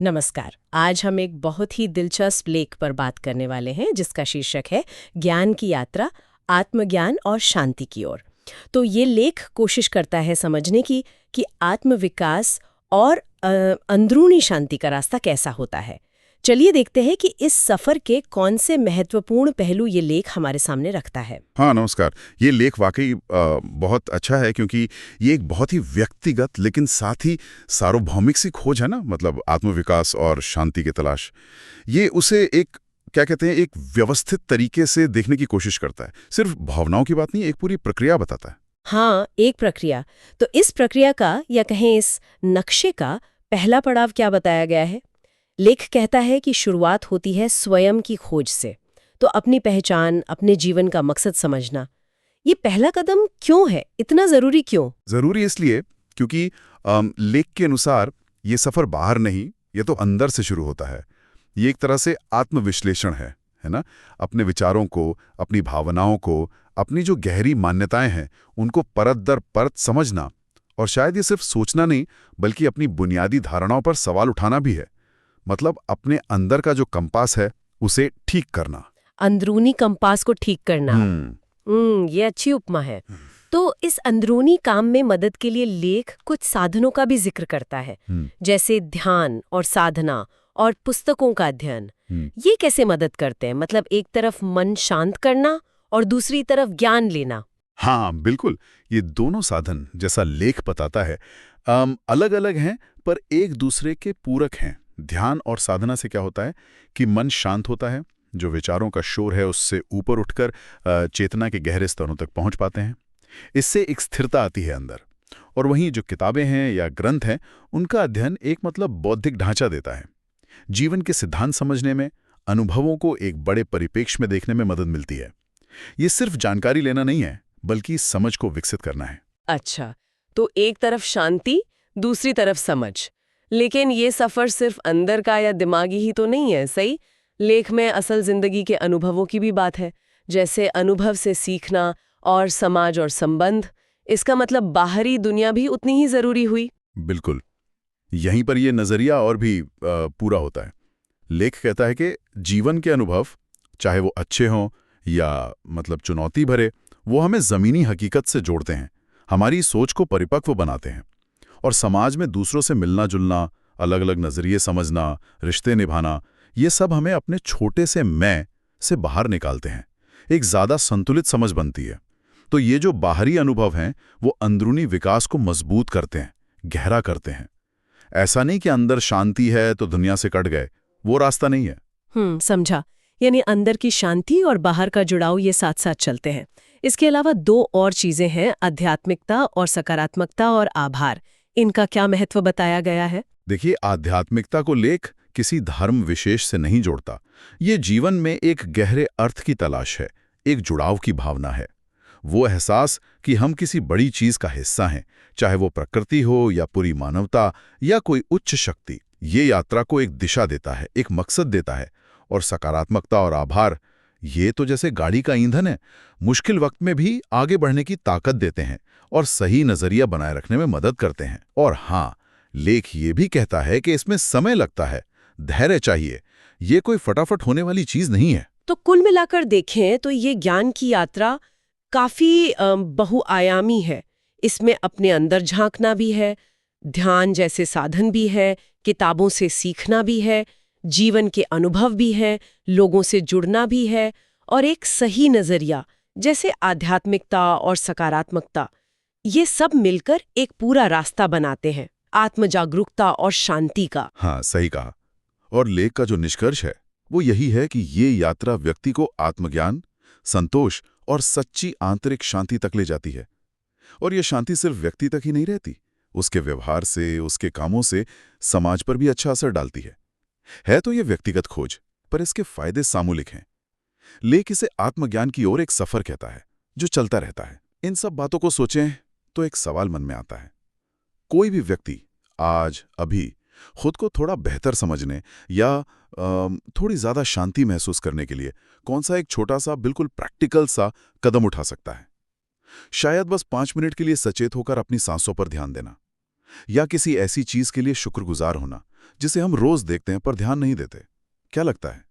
नमस्कार। आज हम एक बहुत ही दिलचस्प लेख पर बात करने वाले हैं जिसका शीर्षक है ज्ञान की यात्रा, आत्मज्ञान और शांति की ओर। तो ये लेख कोशिश करता है समझने की कि आत्मविकास और अंदरूनी शांति का रास्ता कैसा होता है। चलिए देखते हैं कि इस सफर के कौन से महत्वपूर्ण पहलू ये लेख हमारे सामने रखता है। हाँ, नमस्कार। ये लेख वाकई बहुत अच्छा है क्योंकि ये एक बहुत ही व्यक्तिगत लेकिन साथ ही सार्वभौमिक सी खोज है ना, मतलब आत्मविकास और शांति की तलाश। ये उसे एक क्या कहते हैं, एक व्यवस्थित तरीके से देखने की कोशिश करता है। सिर्फ भावनाओं की बात नहीं, एक पूरी प्रक्रिया बताता है। हाँ, एक प्रक्रिया। तो इस प्रक्रिया का या कहें इस नक्शे का पहला पड़ाव क्या बताया गया है? लेख कहता है कि शुरुआत होती है स्वयं की खोज से। तो अपनी पहचान, अपने जीवन का मकसद समझना, ये पहला कदम क्यों है, इतना जरूरी क्यों? जरूरी इसलिए क्योंकि लेख के अनुसार ये सफर बाहर नहीं, ये तो अंदर से शुरू होता है। ये एक तरह से आत्मविश्लेषण है ना। अपने विचारों को, अपनी भावनाओं को, अपनी जो गहरी मान्यताएं हैं उनको परत दर परत समझना, और शायद ये सिर्फ सोचना नहीं बल्कि अपनी बुनियादी धारणाओं पर सवाल उठाना भी है। मतलब अपने अंदर का जो कंपास है उसे ठीक करना। अंदरूनी कंपास को ठीक करना। ये अच्छी उपमा है। तो इस अंदरूनी काम में मदद के लिए लेख कुछ साधनों का भी जिक्र करता है, जैसे ध्यान और साधना और पुस्तकों का अध्ययन। ये कैसे मदद करते हैं? मतलब एक तरफ मन शांत करना और दूसरी तरफ ज्ञान लेना। हाँ, बिल्कुल। ये दोनों साधन, जैसा लेख बताता है, अलग अलग हैं पर एक दूसरे के पूरक हैं। ध्यान और साधना से क्या होता है कि मन शांत होता है, जो विचारों का शोर है उससे ऊपर उठकर चेतना के गहरे स्तरों तक पहुंच पाते हैं। इससे एक स्थिरता आती है अंदर। और वहीं जो किताबें हैं या ग्रंथ हैं, उनका अध्ययन एक मतलब बौद्धिक ढांचा देता है। जीवन के सिद्धांत समझने में, अनुभवों को एक बड़े परिप्रेक्ष्य में देखने में मदद मिलती है। ये सिर्फ जानकारी लेना नहीं है बल्कि समझ को विकसित करना है। अच्छा, तो एक तरफ शांति, दूसरी तरफ समझ। लेकिन ये सफर सिर्फ अंदर का या दिमागी ही तो नहीं है, सही? लेख में असल जिंदगी के अनुभवों की भी बात है, जैसे अनुभव से सीखना और समाज और संबंध। इसका मतलब बाहरी दुनिया भी उतनी ही जरूरी हुई। बिल्कुल। यहीं पर यह नजरिया और भी पूरा होता है। लेख कहता है कि जीवन के अनुभव, चाहे वो अच्छे हों या मतलब चुनौती भरे, वो हमें जमीनी हकीकत से जोड़ते हैं, हमारी सोच को परिपक्व बनाते हैं। और समाज में दूसरों से मिलना जुलना, अलग अलग नजरिए समझना, रिश्ते निभाना, ये सब हमें अपने छोटे से मैं से बाहर निकालते हैं। एक ज्यादा संतुलित समझ बनती है। तो ये जो बाहरी अनुभव हैं वो अंदरूनी विकास को मजबूत करते हैं, गहरा करते हैं। ऐसा नहीं कि अंदर शांति है तो दुनिया से कट गए, वो रास्ता नहीं है। समझा। यानी अंदर की शांति और बाहर का जुड़ाव ये साथ साथ चलते हैं। इसके अलावा दो और चीजें हैं, आध्यात्मिकता और सकारात्मकता और आभार। इनका क्या महत्व बताया गया है? देखिए, आध्यात्मिकता को लेख किसी धर्म विशेष से नहीं जोड़ता। ये जीवन में एक गहरे अर्थ की तलाश है, एक जुड़ाव की भावना है। वो एहसास कि हम किसी बड़ी चीज का हिस्सा हैं, चाहे वो प्रकृति हो या पूरी मानवता या कोई उच्च शक्ति। ये यात्रा को एक दिशा देता है, एक मकसद देता है। और सकारात्मकता और आभार, ये तो जैसे गाड़ी का ईंधन है, मुश्किल वक्त में भी आगे बढ़ने की ताकत देते हैं और सही नजरिया बनाए रखने में मदद करते हैं। और हाँ, लेख ये भी कहता है कि इसमें समय लगता है, धैर्य चाहिए। ये कोई फटाफट होने वाली चीज नहीं है। तो कुल मिलाकर देखें तो ये ज्ञान की यात्रा काफी बहुआयामी है। इसमें अपने अंदर झांकना भी है, ध्यान जैसे साधन भी है, किताबों से सीखना भी है, जीवन के अनुभव भी हैं, लोगों से जुड़ना भी है, और एक सही नजरिया जैसे आध्यात्मिकता और सकारात्मकता। ये सब मिलकर एक पूरा रास्ता बनाते हैं आत्मजागरूकता और शांति का। हाँ, सही कहा। और लेख का जो निष्कर्ष है वो यही है कि ये यात्रा व्यक्ति को आत्मज्ञान, संतोष और सच्ची आंतरिक शांति तक ले जाती है। और ये शांति सिर्फ व्यक्ति तक ही नहीं रहती, उसके व्यवहार से, उसके कामों से समाज पर भी अच्छा असर डालती है तो ये व्यक्तिगत खोज, पर इसके फायदे सामूहिक हैं। लेख इसे आत्मज्ञान की ओर एक सफर कहता है जो चलता रहता है। इन सब बातों को सोचें तो एक सवाल मन में आता है, कोई भी व्यक्ति आज अभी खुद को थोड़ा बेहतर समझने या थोड़ी ज्यादा शांति महसूस करने के लिए कौन सा एक छोटा सा, बिल्कुल प्रैक्टिकल सा कदम उठा सकता है? शायद बस 5 मिनट के लिए सचेत होकर अपनी सांसों पर ध्यान देना, या किसी ऐसी चीज के लिए शुक्रगुजार होना जिसे हम रोज देखते हैं पर ध्यान नहीं देते। क्या लगता है?